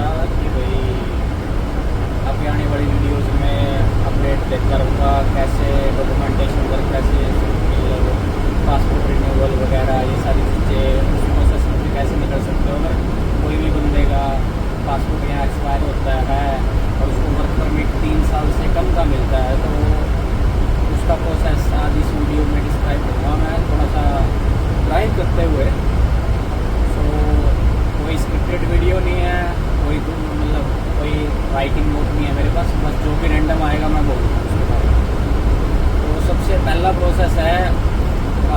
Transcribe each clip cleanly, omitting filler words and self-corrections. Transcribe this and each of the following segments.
था कि भाई आगे आने वाली वीडियोस में अपडेट देता रहूँगा, कैसे डॉक्यूमेंटेशन वर्क, कैसे मतलब पासपोर्ट रिन्यूअल वगैरह ये सारी चीज़ें उस प्रोसेस में कैसे निकल सकते हो। अगर कोई भी बंदे का पासपोर्ट यहाँ एक्सपायर होता है और उसको वर्क परमिट 3 साल से कम का मिलता है तो उसका प्रोसेस आज इस वीडियो में डिस्क्राइब करूँगा मैं थोड़ा सा ड्राइव करते हुए। सो कोई स्क्रिप्टेड वीडियो नहीं है, कोई मतलब कोई राइटिंग नोट नहीं है मेरे पास, बस जो भी रैंडम आएगा मैं बोलूँगा उसके बारे में। तो सबसे पहला प्रोसेस है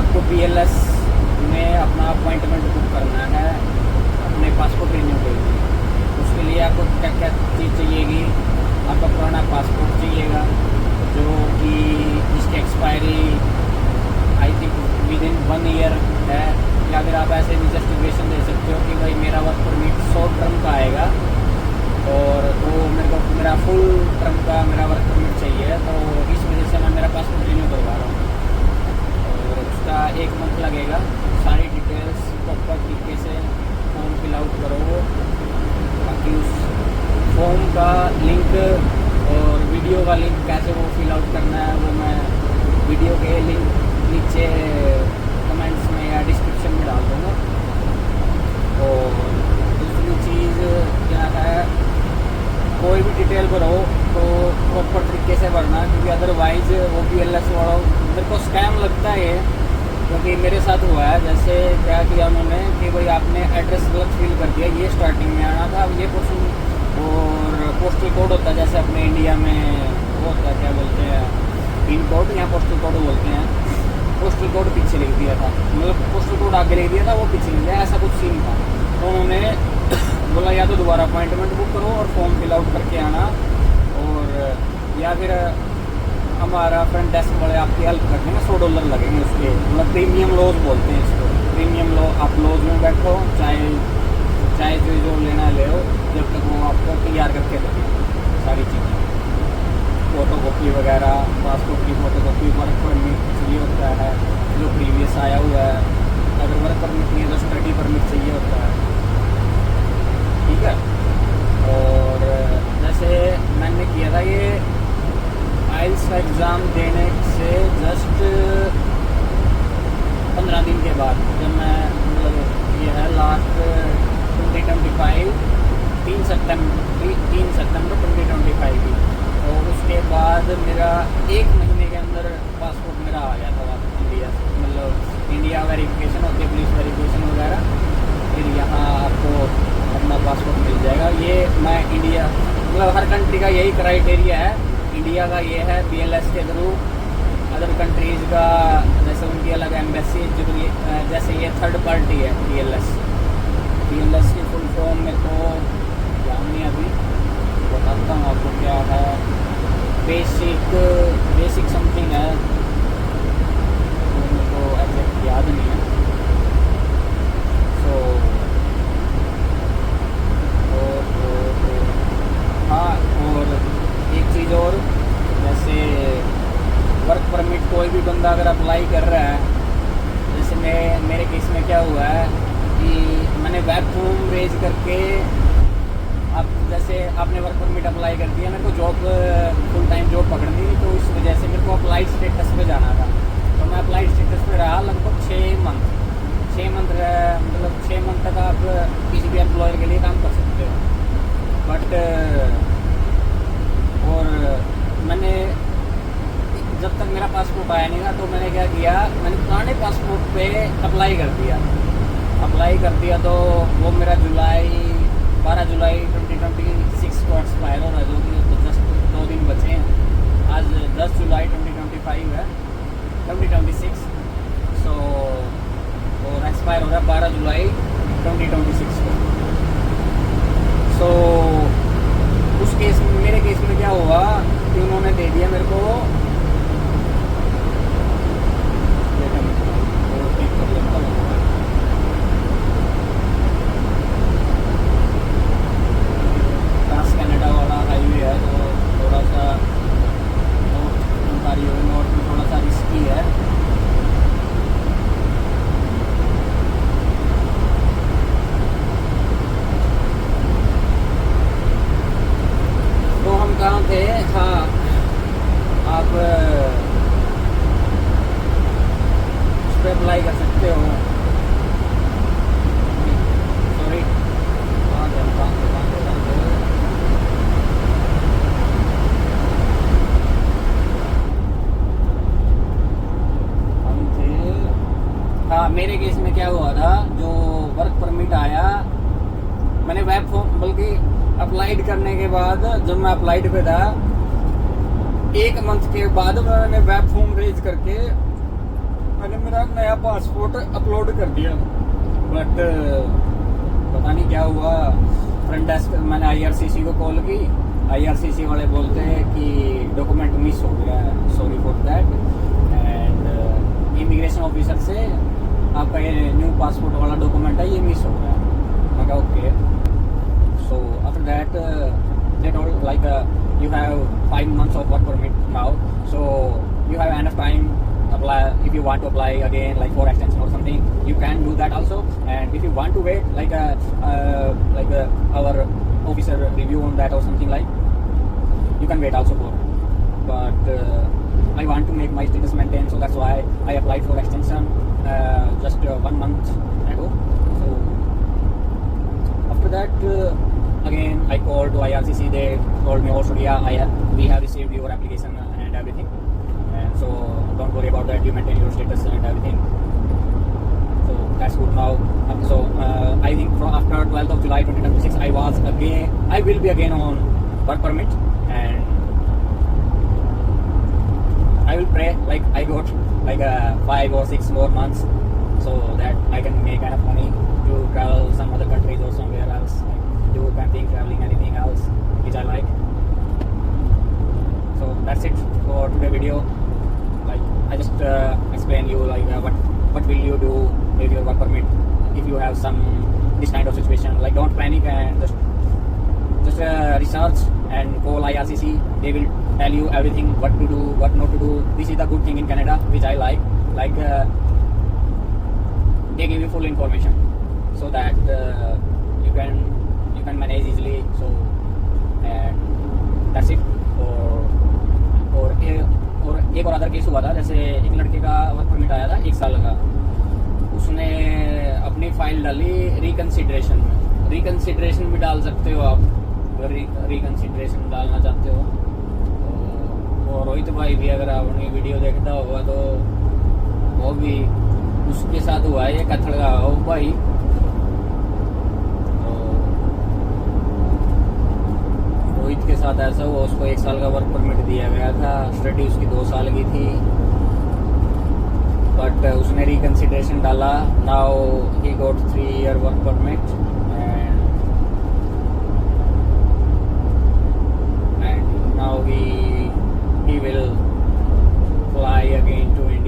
आपको PLS में अपना अपॉइंटमेंट बुक करना है अपने पासपोर्ट रिन्यू के लिए। उसके लिए आपको क्या क्या चीज़ चाहिएगी, आपका पुराना पासपोर्ट चाहिएगा जो कि जिसकी expiry I think within 1 year है, या फिर आप ऐसे भी जस्टिफिकेशन दे सकते हो कि भाई मेरा वर्क परमिट शॉर्ट टर्म का आएगा और तो मेरे को मेरा फुल टर्म का मेरा वर्क परमिट चाहिए, तो इस वजह से मैं मेरा पासपोर्ट रिन्यू करवा रहा हूँ और उसका 1 मंथ लगेगा। सारी डिटेल्स प्रॉपर तरीके से फॉर्म फिल आउट करो, बाकी उस फॉर्म का लिंक और वीडियो का लिंक कैसे वो फिल आउट करना है वो मैं वीडियो के लिंक नीचे कमेंट्स में या डिस्क्रिप्शन में डाल दूँगा। और दूसरी चीज़ क्या है, कोई भी डिटेल भरो तो प्रॉपर तरीके से भरना, क्योंकि अदरवाइज़ वो PLS वालों मेरे को स्कैम लगता है, क्योंकि मेरे साथ हुआ है। जैसे क्या किया उन्होंने कि भाई आपने एड्रेस गलत फिल कर दिया, ये स्टार्टिंग में आना था, अब ये क्वेश्चन और पोस्टल कोड होता है जैसे अपने इंडिया में वो होता है क्या बोलते हैं पिन कोड, यहाँ पोस्टल कोड बोलते हैं, पोस्टल कोड पीछे लिख दिया था, मतलब पोस्टल कोड आगे लिख दिया था वो पीछे लिख दिया, ऐसा कुछ सीन था। तो उन्होंने बोला या तो दोबारा अपॉइंटमेंट बुक करो और फॉर्म फिल आउट करके आना, और या फिर हमारा फ्रंट डेस्क वाले आपकी हेल्प कर देंगे, $100 लगेंगे उसके, मतलब प्रीमियम लॉज बोलते हैं इसको। प्रीमियम लॉ आप लॉज में बैठो, चाहे जो लेना ले लो, जब तक वो आपको तैयार करके देंगे सारी चीज़ें, फ़ोटो कॉपी वगैरह, पासपोर्ट की फ़ोटो कॉपी, वर्क परमिट चाहिए होता है जो प्रीवियस आया हुआ है, अगर वर्क परमिट नहीं है तो स्टडी परमिट चाहिए होता है, ठीक है। और जैसे मैंने किया था ये IELTS का एग्ज़ाम देने से जस्ट 15 दिन के बाद, जब मैं मतलब ये है लास्ट 2025 3 सितंबर 2025 की, और उसके बाद मेरा 1 महीने के अंदर पासपोर्ट मेरा आ गया था वापस इंडिया से, मतलब इंडिया वेरिफिकेशन होती है, पुलिस वेरिफिकेशन वगैरह, फिर यहाँ आपको अपना पासपोर्ट मिल जाएगा। ये मैं इंडिया मतलब हर कंट्री का यही क्राइटेरिया है, इंडिया का ये है PLS के थ्रू, अदर कंट्रीज़ का जैसे उनकी अलग एम्बेसी, जैसे ये थर्ड पार्टी है PLS की फुल फॉर्म में तो ध्यान नहीं, अभी बताता हूँ आपको क्या है, बेसिक समथिंग है, तो मेरे को एग्जैक्ट याद नहीं है। सो हाँ, और एक चीज़ और, जैसे वर्क परमिट कोई भी बंदा अगर अप्लाई कर रहा है, जैसे मेरे केस में क्या हुआ है कि मैंने बैक होम रेज करके, अब जैसे आपने वर्क परमिट अप्लाई कर दिया, मेरे को जॉब फुल टाइम जॉब पकड़नी थी, तो इस वजह से मेरे को अप्लाइड स्टेटस पे जाना था, तो मैं अप्लाइड स्टेटस पे रहा लगभग 6 मंथ मतलब 6 मंथ तक आप किसी भी एम्प्लॉयर के लिए काम कर सकते हो। बट और मैंने जब तक मेरा पासपोर्ट आया नहीं था, तो मैंने क्या किया, मैंने पुराने पासपोर्ट पे अप्लाई कर दिया, तो वो मेरा 12 जुलाई 2026 को एक्सपायर हो रहा है, जो कि जस्ट 2 दिन बचे हैं। आज 10 जुलाई 2025 है, 2026, सो और एक्सपायर हो रहा है 12 जुलाई 2026 को। सो उस केस में, मेरे केस में क्या हुआ कि उन्होंने दे दिया मेरे को, ट्रांस कनाडा वाला हाईवे है, तो थोड़ा सा नॉर्थ में थोड़ा सा रिस्की है। अप्लाइड करने के बाद जब मैं अप्लाइड पे था, 1 मंथ के बाद मैंने वेब फॉर्म रेज करके मैंने मेरा नया पासपोर्ट अपलोड कर दिया। बट पता नहीं क्या हुआ, फ्रंट डेस्क मैंने IRCC को कॉल की, IRCC वाले बोलते हैं कि डॉक्यूमेंट मिस हो गया है, sorry for that. And immigration officer से आपका ये न्यू पासपोर्ट वाला डॉक्यूमेंट है, ये मिस हो गया। मैं कहा okay. So after that they told like you have 5 months of work permit now, so you have enough time apply if you want to apply again, like for extension or something, you can do that also. And if you want to wait like our officer review on that or something, like you can wait also for. But I want to make my status maintain, so that's why I applied for extension just 1 month ago. So after that again I called to IRCC. They told me, oh Surya, we have received your application and everything, and so don't worry about that, you maintain your status and everything. So that's good now. So I think from after 12th of July 2026 I will be again on work permit, and I will pray like I got like 5 or 6 more months so that I can make enough money to travel some other countries or somewhere else, like do camping, traveling, anything else which I like. So that's it for today video. Like I just explain you like what will you do with your work permit if you have some this kind of situation. Like don't panic and just research and call IRCC. They will tell you everything, what to do, what not to do. This is the good thing in Canada which I like they give you full information so that you can manage easily. So and that's it. और एक और other case हुआ था, जैसे एक लड़के का work permit आया था 1 साल का, उसने अपनी फाइल डाली रिकन्सिडरेशन में। रिकन्सिडरेशन भी डाल सकते हो आप अगर रिकन्सिडरेशन डालना चाहते हो। और रोहित भाई भी अगर आपने वीडियो देखता होगा तो वो भी उसके साथ हुआ है, ये कथड़ का हो भाई। रोहित के साथ ऐसा हुआ, उसको 1 साल का वर्क परमिट दिया गया था, स्टडी उसकी 2 साल की थी, बट उसने रिकन्सिडरेशन डाला। Now he got 3 year work permit and now he will fly again to India.